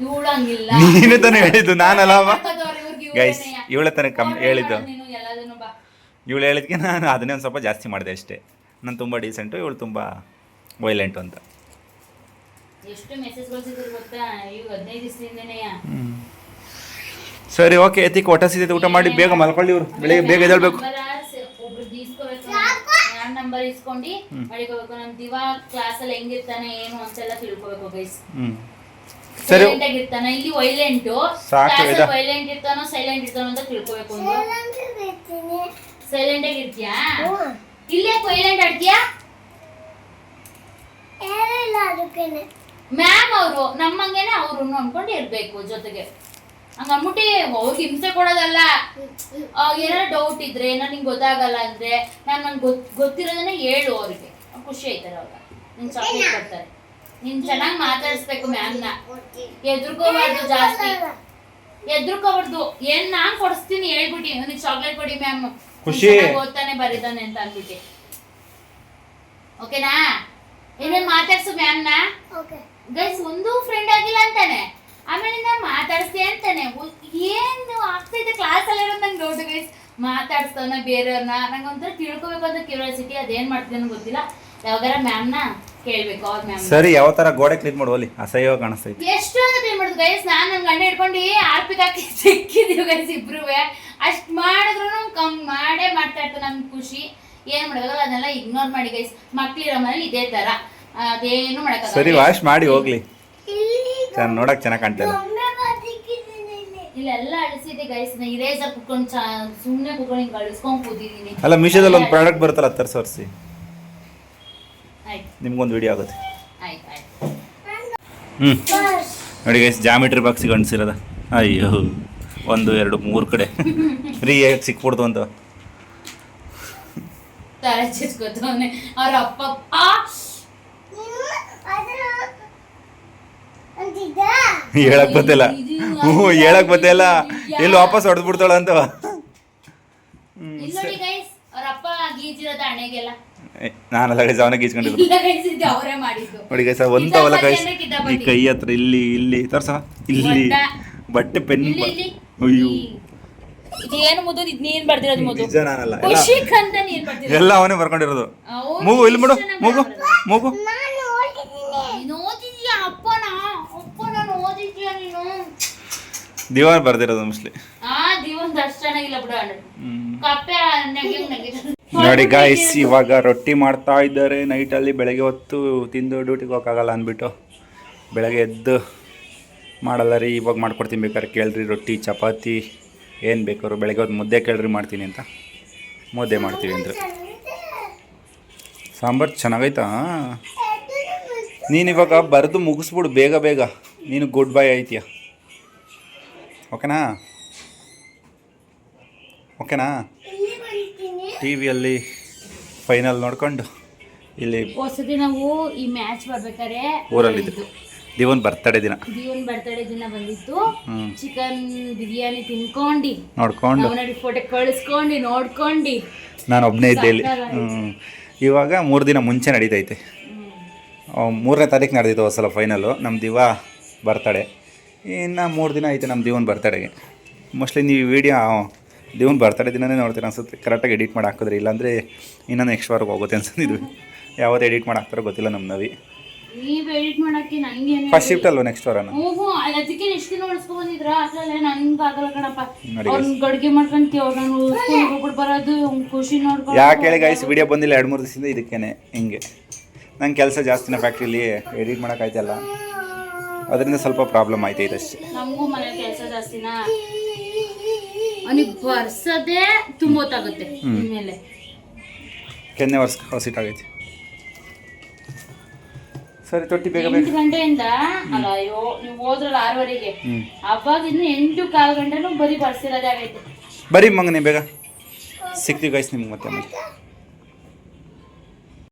ಇವಳು ಹಂಗಿಲ್ಲ. ನೀನೇ ತಾನೇ ಹೇಳಿದ್ದು, ನಾನಲ್ಲ ಗೈಸ್. ಇವಳೆ ತಾನೇ ಹೇಳಿದ್ದು. ಎಲ್ಲದನ್ನು ಬಾ ಇವಳು ಹೇಳಿದ್ಕೆ ನಾನು ಅದನ್ನೇ ಒಂದು ಸ್ವಲ್ಪ ಜಾಸ್ತಿ ಮಾಡಿದೆ ಅಷ್ಟೇ. ನಾನು ತುಂಬ ಡೀಸೆಂಟು, ಇವಳು ತುಂಬ ವೈಲೆಂಟು ಅಂತ. ಎಷ್ಟು ಮೆಸೇಜ್ಗಳು ಸಿಗೋದು ಗೊತ್ತಾ ಈಗ 15 ದಿವಸದಿಂದನೇ. ಸರಿ ಓಕೆ. ಎತ್ತಿಕ್ ಹೊಟ್ಟಸಿದೆ, ಊಟ ಮಾಡಿ ಬೇಗ ಮಲ್ಕೊಳ್ಳಿ. ಇವ್ರು ಬೆಳಿಗ್ಗೆ ಬೇಗ ಎದ್ದೇಳ್ಬೇಕು. ಒಬ್ರು ಇಸ್ಕೋಬೇಕು, ನನ್ನ ನಂಬರ್ ಇಸ್ಕೊಂಡು ಮಡಿಕೋಬೇಕು. ನಮ್ ದಿವಾ ಕ್ಲಾಸಲ್ಲಿ ಹೆಂಗಿರ್ತಾನೆ ಏನು ಅಂತೆಲ್ಲ ತಿಳ್ಕೊಬೇಕು ಗೈಸ್. ಸರಿ ಸೈಲೆಂಟ್ ಆಗಿರ್ತಾನ, ಇಲ್ಲಿ ವೈಲೆಂಟು, ವೈಲೆಂಟ್ ಇರ್ತಾನೋ ಸೈಲೆಂಟ್ ಇರ್ತಾನೋ ಅಂತ ತಿಳ್ಕೊಬೇಕು. ಒಂದು ಸೈಲೆಂಟ್ ಆಗಿರ್ತೀಯಾ, ಇಲ್ಲೇ ವೈಲೆಂಟ್ ಆಡ್ತೀಯಾ? ಮ್ಯಾಮ್ ಅವರು ನಮ್ಮಂಗೇನೆ ಅವ್ರು ಅನ್ಕೊಂಡು ಇರ್ಬೇಕು ಜೊತೆಗೆ. ಹಂಗ ಅಂದ್ಬಿಟ್ಟು ಅವ್ರಿಗೆ ಹಿಂಸೆ ಕೊಡೋದಲ್ಲ. ಏನಾರ ಡೌಟ್ ಇದ್ರೆ ನನಗೆ ಗೊತ್ತಾಗಲ್ಲ ಅಂದ್ರೆ ನಂಗೆ ಗೊತ್ತಿರೋದನ್ನ ಹೇಳು. ಅವ್ರಿಗೆ ಖುಷಿ ಆಯ್ತಾರೆ. ಅವಾಗ ನಿನ್ ಚಾಕ್ಲೇಟ್ ಕೊಡ್ತಾರೆ. ನೀನ್ ಚೆನ್ನಾಗಿ ಮಾತಾಡಿಸ್ಬೇಕು ಮ್ಯಾಮ್ನ. ಎದ್ರುಕೋಬಾರ್ದು, ಜಾಸ್ತಿ ಎದ್ರುಕೋಬಾರ್ದು. ಏನ್ ನಾನ್ ಕೊಡಿಸ್ತೀನಿ ಹೇಳ್ಬಿಟ್ಟು ನನಗೆ ಚಾಕ್ಲೇಟ್ ಕೊಡಿ ಮ್ಯಾಮ್, ಖುಷಿ ಓದ್ತಾನೆ ಬರೀತಾನೆ ಅಂತ ಅನ್ಬಿಟ್ಟು. ಓಕೆನಾ? ಏನೇನ್ ಮಾತಾಡ್ಸು ಮ್ಯಾಮ್ನ. ಗೈಸ್ ಒಂದು ಫ್ರೆಂಡ್ ಆಗಿಲ್ಲ ಅಂತಾನೆ, ಆಮೇಲೆ ಮಾತಾಡ್ಸ್ತೀಯ ಅಂತಾನೆ. ಏನು ಆಗ್ತೈತೆ ಕ್ಲಾಸಲ್ಲಿ ಇರೋದು ನಂಗೆ ಡೌಟ್ ಗೈಸ್. ಮಾತಾಡ್ಸ್ತಾನ ಬೇರೆಯವ್ರನ್ನ. ನಂಗೆ ಒಂಥರ ತಿಳ್ಕೊಬೇಕು ಅಂತ ಕ್ಯೂರಿಯಾಸಿಟಿ. ಅದೇನ್ ಮಾಡ್ತೀನಿ ಗೊತ್ತಿಲ್ಲ. ಯಾವಾಗಾರ ಮ್ಯಾಮ್ನ ಕೇಳ್ಬೇಕು ಅವ್ರ ಮ್ಯಾಮ್. ಸರಿ, ಯಾವ ತರ ಗೋಡೆ ಕ್ಲೀನ್ ಮಾಡುವಲ್ಲಿ ಅಸಹ್ಯ ಕಾಣಿಸ್ತೈತಿ. ಎಷ್ಟು ಅಂತ ಕ್ಲೀನ್ ಮಾಡುದು ಗೈಸ್. ನಾನು ನನ್ನ ಗಂಡ ಹಿಡ್ಕೊಂಡು ಆರ್ಪಿಗೆ ಹಾಕಿ ಸಿಕ್ಕಿದೀವಿ ಗೈಸ್ ಇಬ್ರುವೆ. ಅಷ್ಟ್ ಮಾಡಿದ್ರು ಮಾಡೇ ಮಾಡ್ತಾ ಇರ್ತಾರೆ. ನಮ್ಗೆ ಖುಷಿ. ಏನ್ ಮಾಡೋದಲ್ಲ ಅದನ್ನೆಲ್ಲ ಇಗ್ನೋರ್ ಮಾಡಿ ಗೈಸ್. ಮಕ್ಳಿರೋ ಮನೇಲಿ ಇದೇ ತರ ಅದೇನು ಮಾಡಕ್. ಸರಿ, ವಾಶ್ ಮಾಡಿ ಹೋಗ್ಲಿ. ನೋಡಕ್ ಚೆನ್ನಾಗಿ ಕಾಣ್ತಲ್ಲ. ಇಲ್ಲೆಲ್ಲ ಅಳಿಸಿದೆ ಗೈಸ್. ಇರೇಸರ್ ಕುತ್ಕೊಂಡು ಸುಮ್ಮನೆ ಕುತ್ಕೊಂಡು ಹಿಂಗೆ ಅಳಿಸ್ಕೊಂಡು ಕೂತಿದ್ದೀನಿ. ಅಲ್ಲ, ಮೀಶೋದಲ್ಲಿ ಒಂದು ಪ್ರಾಡಕ್ಟ್ ಬರುತ್ತಲ್ಲ, ತರಿಸಿ. ಆಯ್ತು, ನಿಮ್ಗೊಂದು ವಿಡಿಯೋ ಆಗುತ್ತೆ. ಆಯ್ತು ಆಯ್ತು. ನೋಡಿ ಗೈಸ್, ಜಾಮಿಟ್ರಿ ಬಾಕ್ಸಿಗೆ ಅಣಿಸಿರೋದ. ಅಯ್ಯೋ, 1 2 3 ಕಡೆ ಫ್ರೀ ಆಗಿ ಸಿಕ್ಬಿಡ್ತು ಅಂತ ತಲೆ ಚಿಚ್ಕೋತವನೆ ಅವ್ರ ಅಪ್ಪ. ಹೇಳಕ್ ಗೊತ್ತಿಲ್ಲ. ಹೇಳಕ್ ಗೊತ್ತಿಲ್ಲ. ಎಲ್ಲಿ ವಾಪಸ್ ಹೊಡೆದ್ ಬಿಡ್ತಾಳ ಅಂತ. ನೋಡಿ ಗೈಸ್, ಅವ್ರ ಅಪ್ಪ ಗೀಜಿರೋದ ಹಣೆಗೆಲ್ಲ. ನಾನಲ್ಲ ಗೈಸ್, ಅವನೇ ಗೀಚ್ಕೊಂಡಿದ್ದು. ಅವರೇ ಮಾಡಿದ್ದು ನೋಡಿ ಗೈಸ್. ಒಂದವಲ್ಲ ಗೈಸ್, ಈ ಕೈ ಹತ್ರ ಇಲ್ಲಿ ತೋರ್ಸ, ಇಲ್ಲಿ ಬಟ್ಟೆ ಪೆನ್. ಅಯ್ಯೋ, ಇದೇನು ಮುದ್ದು ನೀನ್ ಬರ್ದಿರೋದು ಮುದ್ದು. ನಿಜ ನಾನಲ್ಲ, ಖುಷಿಗಂತ ನೀನ್ ಬರ್ದಿರೋದು. ಎಲ್ಲ ಅವನೇ ಬರ್ಕೊಂಡಿರೋದು. ಮೂಗು ಇಲ್ಲಿ ಬಿಡು, ಮೂಗು ಮೂಗು. ಓದಿದ್ಯಾ ಅಪ್ಪನ ಓದಿದ್ಯಾ ನೀನು? ದಿವಾನ್ ಬರ್ದಿರೋದು ಮೋಸ್ಟ್ಲಿ. ದಿವಂತ ಅಷ್ಟು ಚೆನ್ನಾಗಿಲ್ಲ ಬಿಡು. ಕಪ್ಪೆ ನೋಡಿ ಗಾಯ್ಸ್, ಇವಾಗ ರೊಟ್ಟಿ ಮಾಡ್ತಾ ಇದ್ದಾರೆ ನೈಟಲ್ಲಿ. ಬೆಳಗ್ಗೆ ಹೊತ್ತು ತಿಂದು ಡ್ಯೂಟಿಗೆ ಹೋಗೋಕ್ಕಾಗಲ್ಲ ಅಂದ್ಬಿಟ್ಟು ಬೆಳಗ್ಗೆ ಎದ್ದು ಮಾಡಲ್ಲ ರೀ, ಇವಾಗ ಮಾಡ್ಕೊಡ್ತೀನಿ ಬೇಕಾದ್ರೆ ಕೇಳ್ರಿ. ರೊಟ್ಟಿ ಚಪಾತಿ ಏನು ಬೇಕಾದ್ರು. ಬೆಳಗ್ಗೆ ಹೊತ್ತು ಮುದ್ದೆ ಕೇಳ್ರಿ ಮಾಡ್ತೀನಿ ಅಂತ ಮುದ್ದೆ ಮಾಡ್ತೀವಿ ಅಂದರೆ. ಸಾಂಬಾರು ಚೆನ್ನಾಗೈತಾ? ನೀನು ಇವಾಗ ಬರೆದು ಮುಗಿಸ್ಬಿಡು ಬೇಗ ಬೇಗ. ನೀನು ಗುಡ್ ಬೈ ಐತಿಯ. ಓಕೆನಾ? ಓಕೆನಾ? ಟಿ ವಿಯಲ್ಲಿ ಫೈನಲ್ ನೋಡ್ಕೊಂಡು ಇಲ್ಲಿ ಹೊಸದಿ ನಾವು ಈ ಮ್ಯಾಚ್ ಬರ್ಬೇಕಾದ್ರೆ ಊರಲ್ಲಿದ್ದು ದಿವನ್ ಬರ್ತಡೇ ದಿನ ಬಂದಿತ್ತು. ಚಿಕನ್ ಬಿರಿಯಾನಿ ತಿನ್ಕೊಂಡು ನೋಡ್ಕೊಂಡು ಫೋಟೋ ಕಳಿಸ್ಕೊಂಡು ನೋಡ್ಕೊಂಡು ನಾನು ಒಬ್ಬನೇ ಇದ್ದೆ ಇಲ್ಲಿ. ಇವಾಗ 3 ದಿನ ಮುಂಚೆ ನಡೀತೈತೆ. 3ನೇ ತಾರೀಕು ನಡೆದಿತ್ತು ಹೊಸಲ ಫೈನಲ್ಲು. ನಮ್ಮ ದಿವಾ ಬರ್ತಡೇ. ಇನ್ನು 3 ದಿನ ಐತೆ ನಮ್ಮ ದಿವನ್ ಬರ್ತಡೇಗೆ. ಮೋಸ್ಟ್ಲಿ ನೀವು ವಿಡಿಯೋ ದಿವನ್ ಬರ್ತಡೇ ದಿನನೇ ನೋಡ್ತೀರ ಅನ್ಸುತ್ತೆ. ಕರೆಕ್ಟಾಗಿ ಎಡಿಟ್ ಮಾಡಿ ಹಾಕಿದ್ರಿ, ಇಲ್ಲಾಂದರೆ ಇನ್ನೂ ನೆಕ್ಸ್ಟ್ ವಾರಕ್ಕೆ ಹೋಗುತ್ತೆ ಅನ್ಸಂದಿದ್ವಿ. ಯಾವತ್ತು ಎಡಿಟ್ ಮಾಡಿ ಹಾಕ್ತಾರೋ ಗೊತ್ತಿಲ್ಲ ನಮ್ಮ ನವಿ. ನೀವು ಎಡಿಟ್ ಮಾಡಕ್ಕೆ ನನಗೆ ಫಸ್ಟ್ ಶಿಫ್ಟ್ ಅಲ್ವ ನೆಕ್ಸ್ಟ್ ವಾರನ? ಓಹೋ, ಅದಕ್ಕೆ ಎಷ್ಟು ದಿನ ಉಳಿಸ್ಕೊ ಬಂದಿದ್ರ? ಅದ್ರಲ್ಲೇ ನನಗೆ ಆಗಲ್ಲ ಕಣಪ್ಪ. ಅವ್ನು ಗಡಿಗೆ ಮಾಡ್ಕೊಂತೀವಿ, ನಾನು ಸ್ಕೂಲಿಗೆ ಹೋಗ್ಬಿಟ್ಟು ಬರೋದು ಖುಷಿ ನೋಡ್ಕೊಂಡು. ಯಾಕೆ ಹೇಳಿ ಗಾಯ್ಸ್, ವಿಡಿಯೋ ಬಂದಿಲ್ಲ 2-3 ದಿವಸದಿಂದ. ಇದಕ್ಕೇನೆ ಹಿಂಗೆ ನಂಗೆ ಕೆಲಸ ಜಾಸ್ತಿನ ಫ್ಯಾಕ್ಟ್ರಿಲಿ ಎಡಿಟ್ ಮಾಡೋಕ್ಕಾಯ್ತಲ್ಲ, ಅದರಿಂದ ಸ್ವಲ್ಪ ಪ್ರಾಬ್ಲಮ್ ಆಯ್ತೈತೆ ಅಷ್ಟೇ. ನಮಗೂ ಮನೆ ಕೆಲಸ ಜಾಸ್ತಿನ, ಅವನಿಗೆ ಬರ್ಸೋದೇ ತುಂಬ ಹೊತ್ತಾಗುತ್ತೆ ಇನ್ಮೇಲೆ. ಕೆನ್ನೆ ಹೊಸಿಟ್ಟಾಗೈತಿ. ಸರಿ ತೊಟ್ಟಿ ಬೇಗ 8 ಗಂಟೆಯಿಂದ ಅಲ್ಲ, ಅಯ್ಯೋ ನೀವು ಹೋದ್ರಲ್ಲ 6:30ಗೆ, ಅವಾಗಿಂದ 8:15 ಗಂಟೆನೂ ಬರೀ ಬರ್ಸಿರೋದೇ ಆಗೈತೆ. ಬರೀ ಮಗನೇ ಬೇಗ ಸಿಗ್ತೀವಿ ಗೈಸ್ ನಿಮ್ಗೆ ಮತ್ತೆ.